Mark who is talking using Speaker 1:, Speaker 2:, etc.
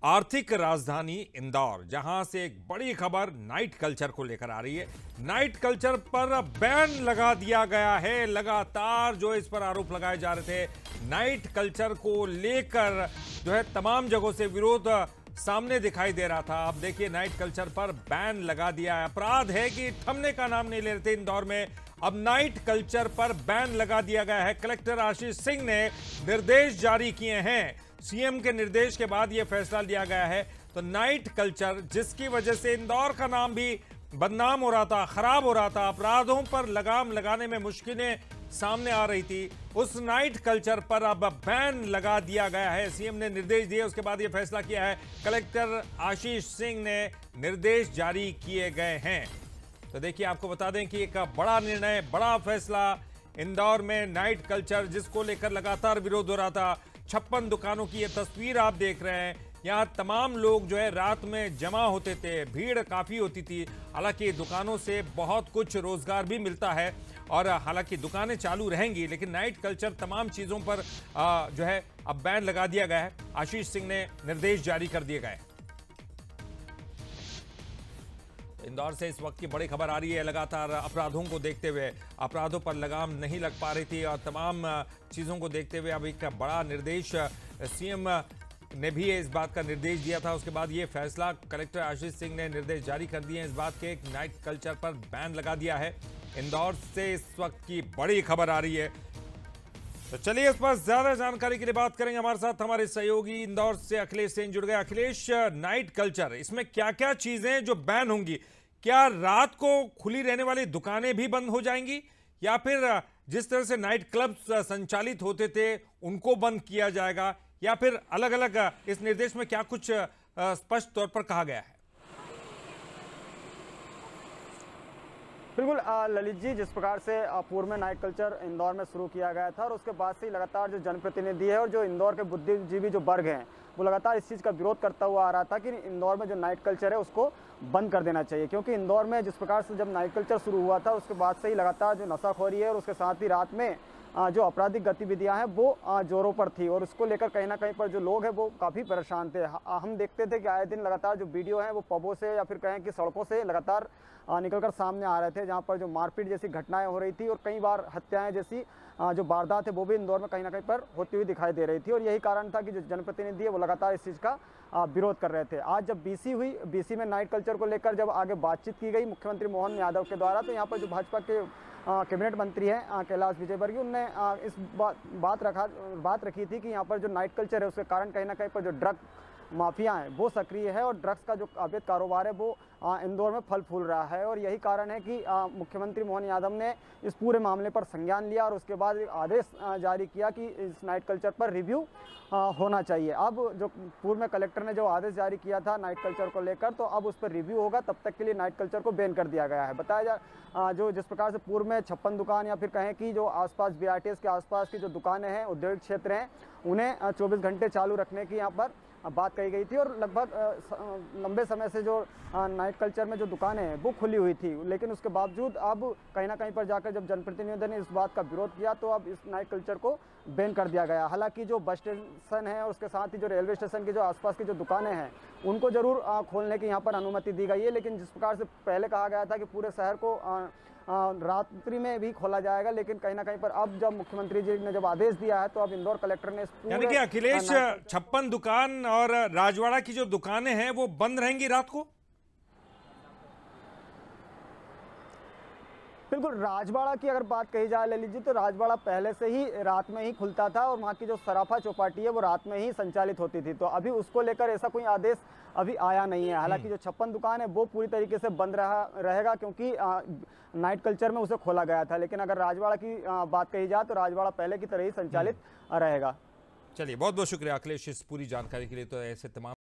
Speaker 1: आर्थिक राजधानी इंदौर, जहां से एक बड़ी खबर नाइट कल्चर को लेकर आ रही है। नाइट कल्चर पर बैन लगा दिया गया है। लगातार जो इस पर आरोप लगाए जा रहे थे, नाइट कल्चर को लेकर जो है तमाम जगहों से विरोध सामने दिखाई दे रहा था। अब देखिए, नाइट कल्चर पर बैन लगा दिया है। अपराध है कि थमने का नाम नहीं ले रहे थे इंदौर में, अब नाइट कल्चर पर बैन लगा दिया गया है। कलेक्टर आशीष सिंह ने निर्देश जारी किए हैं। सीएम के निर्देश के बाद यह फैसला लिया गया है। तो नाइट कल्चर, जिसकी वजह से इंदौर का नाम भी बदनाम हो रहा था, खराब हो रहा था, अपराधों पर लगाम लगाने में मुश्किलें सामने आ रही थी, उस नाइट कल्चर पर अब बैन लगा दिया गया है। सीएम ने निर्देश दिए, उसके बाद यह फैसला किया है। कलेक्टर आशीष सिंह ने निर्देश जारी किए गए हैं। तो देखिए, आपको बता दें कि एक बड़ा निर्णय, बड़ा फैसला। इंदौर में नाइट कल्चर, जिसको लेकर लगातार विरोध हो रहा था, 56 दुकानों की ये तस्वीर आप देख रहे हैं। यहाँ तमाम लोग जो है रात में जमा होते थे, भीड़ काफ़ी होती थी। हालांकि दुकानों से बहुत कुछ रोजगार भी मिलता है और हालांकि दुकानें चालू रहेंगी, लेकिन नाइट कल्चर तमाम चीज़ों पर जो है अब बैन लगा दिया गया है। आशीष सिंह ने निर्देश जारी कर दिए गए। इंदौर से इस वक्त की बड़ी खबर आ रही है। लगातार अपराधों को देखते हुए, अपराधों पर लगाम नहीं लग पा रही थी और तमाम चीज़ों को देखते हुए अब एक बड़ा निर्देश सीएम ने भी इस बात का निर्देश दिया था। उसके बाद ये फैसला कलेक्टर आशीष सिंह ने निर्देश जारी कर दिए हैं इस बात के, नाइट कल्चर पर बैन लगा दिया है। इंदौर से इस वक्त की बड़ी खबर आ रही है। तो चलिए, इस पर ज्यादा जानकारी के लिए बात करेंगे। हमारे साथ हमारे सहयोगी इंदौर से अखिलेश सेन जुड़ गए। अखिलेश, नाइट कल्चर, इसमें क्या क्या चीजें जो बैन होंगी? क्या रात को खुली रहने वाली दुकानें भी बंद हो जाएंगी, या फिर जिस तरह से नाइट क्लब संचालित होते थे उनको बंद किया जाएगा, या फिर अलग अलग इस निर्देश में क्या कुछ स्पष्ट तौर पर कहा गया है?
Speaker 2: बिल्कुल ललित जी, जिस प्रकार से पूर्व में नाइट कल्चर इंदौर में शुरू किया गया था और उसके बाद से ही लगातार जो जनप्रतिनिधि है और जो इंदौर के बुद्धिजीवी जो वर्ग हैं, वो लगातार इस चीज़ का विरोध करता हुआ आ रहा था कि इंदौर में जो नाइट कल्चर है उसको बंद कर देना चाहिए। क्योंकि इंदौर में जिस प्रकार से जब नाइट कल्चर शुरू हुआ था, उसके बाद से ही लगातार जो नशाखोरी है और उसके साथ ही रात में जो आपराधिक गतिविधियां हैं वो जोरों पर थी, और उसको लेकर कहीं ना कहीं पर जो लोग हैं वो काफ़ी परेशान थे। हम देखते थे कि आए दिन लगातार जो वीडियो हैं वो पबों से या फिर कहें कि सड़कों से लगातार निकलकर सामने आ रहे थे, जहां पर जो मारपीट जैसी घटनाएं हो रही थी और कई बार हत्याएं जैसी जो वारदात है वो भी इंदौर में कहीं ना कहीं पर होती हुई दिखाई दे रही थी। और यही कारण था कि जो जनप्रतिनिधि है वो लगातार इस चीज़ का विरोध कर रहे थे। आज जब बीसी हुई, बीसी में नाइट कल्चर को लेकर जब आगे बातचीत की गई मुख्यमंत्री मोहन यादव के द्वारा, तो यहाँ पर जो भाजपा के कैबिनेट मंत्री हैं कैलाश विजयवर्गीय, उनने इस बात रखी थी कि यहाँ पर जो नाइट कल्चर है उसके कारण कहीं ना कहीं पर जो ड्रग माफिया हैं वो सक्रिय है और ड्रग्स का जो अवैध कारोबार है वो इंदौर में फल फूल रहा है। और यही कारण है कि मुख्यमंत्री मोहन यादव ने इस पूरे मामले पर संज्ञान लिया और उसके बाद एक आदेश जारी किया कि इस नाइट कल्चर पर रिव्यू होना चाहिए। अब जो पूर्व में कलेक्टर ने जो आदेश जारी किया था नाइट कल्चर को लेकर, तो अब उस पर रिव्यू होगा, तब तक के लिए नाइट कल्चर को बैन कर दिया गया है। बताया जा जो जिस प्रकार से पूर्व में 56 दुकान या फिर कहें कि जो आसपास BRTS के आसपास की जो दुकानें हैं, औद्योगिक क्षेत्र हैं, उन्हें 24 घंटे चालू रखने की यहाँ पर बात कही गई थी। और लगभग लंबे समय से जो नाइट कल्चर में जो दुकानें हैं वो खुली हुई थी, लेकिन उसके बावजूद अब कहीं ना कहीं पर जाकर जब जनप्रतिनिधियों ने इस बात का विरोध किया तो अब इस नाइट कल्चर को बैन कर दिया गया। हालांकि जो बस स्टेशन है और उसके साथ ही जो रेलवे स्टेशन की जो आसपास की जो दुकानें हैं उनको जरूर खोलने की यहाँ पर अनुमति दी गई है, लेकिन जिस प्रकार से पहले कहा गया था कि पूरे शहर को रात्रि में भी खोला जाएगा, लेकिन कहीं ना कहीं पर अब जब मुख्यमंत्री जी ने जब आदेश दिया है तो अब इंदौर कलेक्टर ने
Speaker 1: यानी कि अखिलेश, 56 दुकान और राजवाड़ा की जो दुकानें हैं वो बंद रहेंगी रात को?
Speaker 2: बिल्कुल, राजवाड़ा की अगर बात कही जाए ललित जी, तो राजवाड़ा पहले से ही रात में ही खुलता था और वहाँ की जो सराफा चौपाटी है वो रात में ही संचालित होती थी। तो अभी उसको लेकर ऐसा कोई आदेश अभी आया नहीं है। हालांकि जो 56 दुकान है वो पूरी तरीके से बंद रहेगा, क्योंकि नाइट कल्चर में उसे खोला गया था। लेकिन अगर राजवाड़ा की बात कही जाए तो राजवाड़ा पहले की तरह ही संचालित रहेगा।
Speaker 1: चलिए, बहुत बहुत शुक्रिया अखिलेश इस पूरी जानकारी के लिए। तो ऐसे तमाम